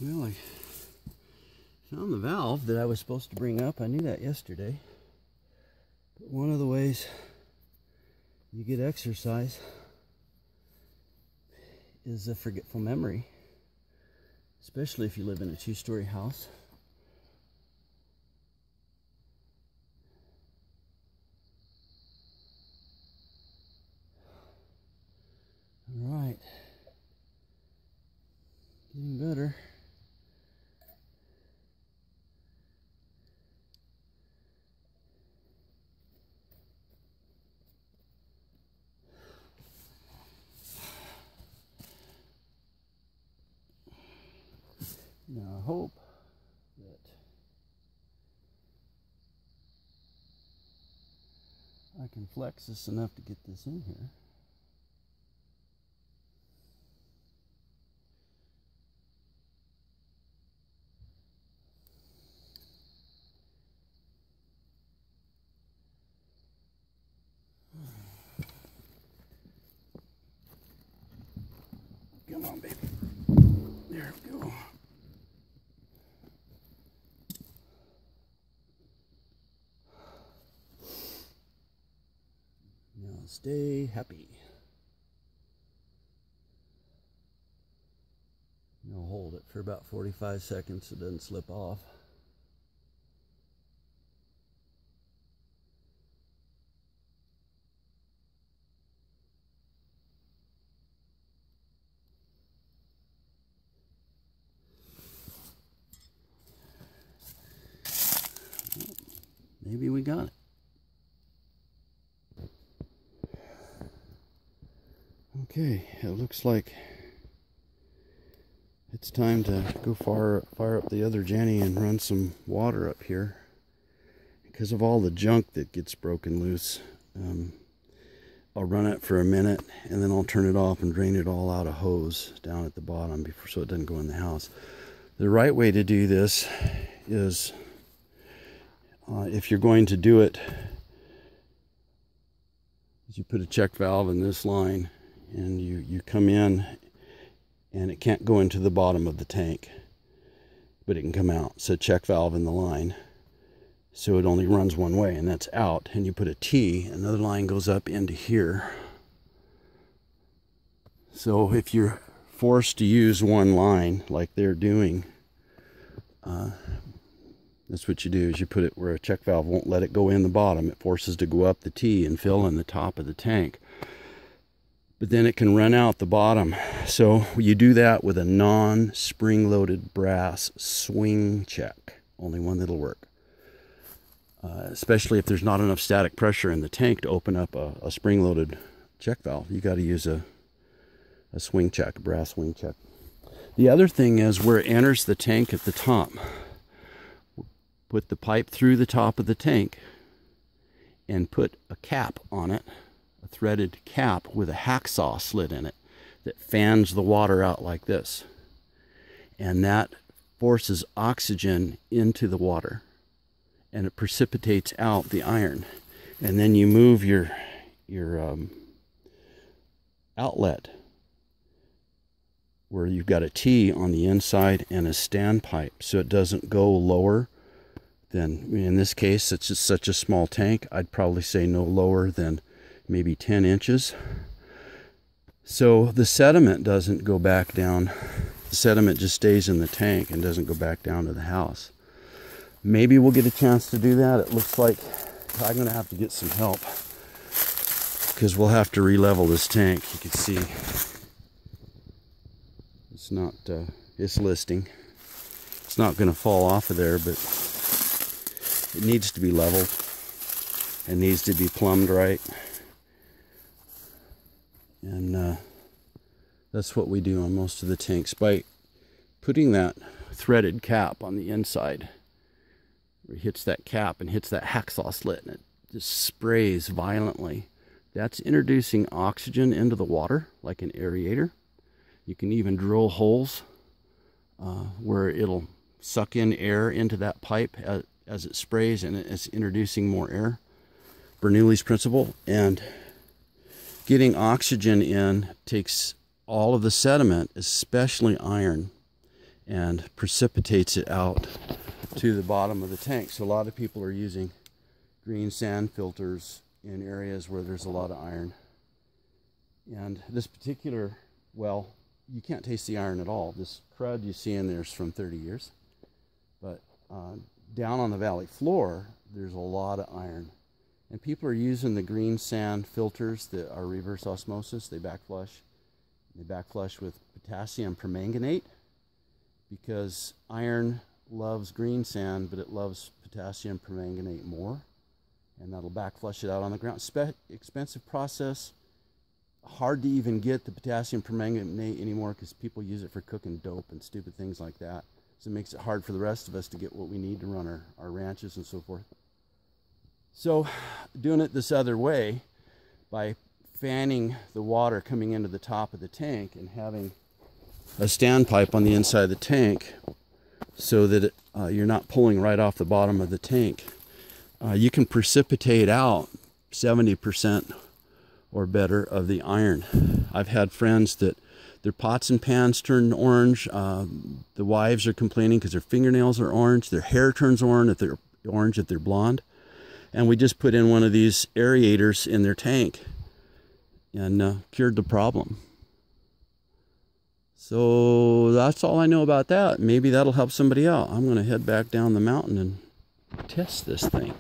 Well, I found the valve that I was supposed to bring up. I knew that yesterday. But one of the ways you get exercise is a forgetful memory, especially if you live in a two-story house. All right, getting better. Now I hope that I can flex this enough to get this in here. Come on, baby. There we go. Now stay happy. Now hold it for about 45 seconds so it doesn't slip off. Maybe we got it. Okay, it looks like it's time to go fire up the other Jenny and run some water up here. Because of all the junk that gets broken loose, I'll run it for a minute and then I'll turn it off and drain it all out a hose down at the bottom so it doesn't go in the house. The right way to do this is, if you're going to do it, is you put a check valve in this line and you come in, and it can't go into the bottom of the tank, but it can come out. So check valve in the line, so it only runs one way, and that's out. And you put a T, another line goes up into here. So if you're forced to use one line like they're doing, that's what you do, is you put it where a check valve won't let it go in the bottom. It forces to go up the T and fill in the top of the tank. But then it can run out the bottom. So you do that with a non-spring-loaded brass swing check. Only one that'll work. Especially if there's not enough static pressure in the tank to open up a spring-loaded check valve. You got to use a swing check, a brass swing check. The other thing is where it enters the tank at the top. Put the pipe through the top of the tank and put a cap on it, a threaded cap with a hacksaw slit in it that fans the water out like this. And that forces oxygen into the water and it precipitates out the iron. And then you move your outlet where you've got a T on the inside and a standpipe so it doesn't go lower than, in this case, it's just such a small tank, I'd probably say no lower than maybe 10 inches. So the sediment doesn't go back down. The sediment just stays in the tank and doesn't go back down to the house. Maybe we'll get a chance to do that. It looks like I'm going to have to get some help because we'll have to re-level this tank. You can see it's not, it's listing. It's not going to fall off of there, but it needs to be leveled. It needs to be plumbed right. And that's what we do on most of the tanks. By putting that threaded cap on the inside, where it hits that cap and hits that hacksaw slit and it just sprays violently, that's introducing oxygen into the water like an airiator. You can even drill holes where it'll suck in air into that pipe as it sprays, and it's introducing more air. Bernoulli's principle. And getting oxygen in takes all of the sediment, especially iron, and precipitates it out to the bottom of the tank. So a lot of people are using green sand filters in areas where there's a lot of iron. And this particular well, you can't taste the iron at all. This crud you see in there is from 30 years. But down on the valley floor, there's a lot of iron. And people are using the green sand filters that are reverse osmosis. They backflush. They backflush with potassium permanganate because iron loves green sand, but it loves potassium permanganate more. And that'll backflush it out on the ground. Expensive process. Hard to even get the potassium permanganate anymore because people use it for cooking dope and stupid things like that. So it makes it hard for the rest of us to get what we need to run our ranches and so forth. So doing it this other way, by fanning the water coming into the top of the tank and having a standpipe on the inside of the tank so that you're not pulling right off the bottom of the tank, you can precipitate out 70% or better of the iron. I've had friends that their pots and pans turn orange. The wives are complaining because their fingernails are orange. Their hair turns orange if they're blonde. And we just put in one of these airiators in their tank and cured the problem. So that's all I know about that. Maybe that'll help somebody out. I'm going to head back down the mountain and test this thing.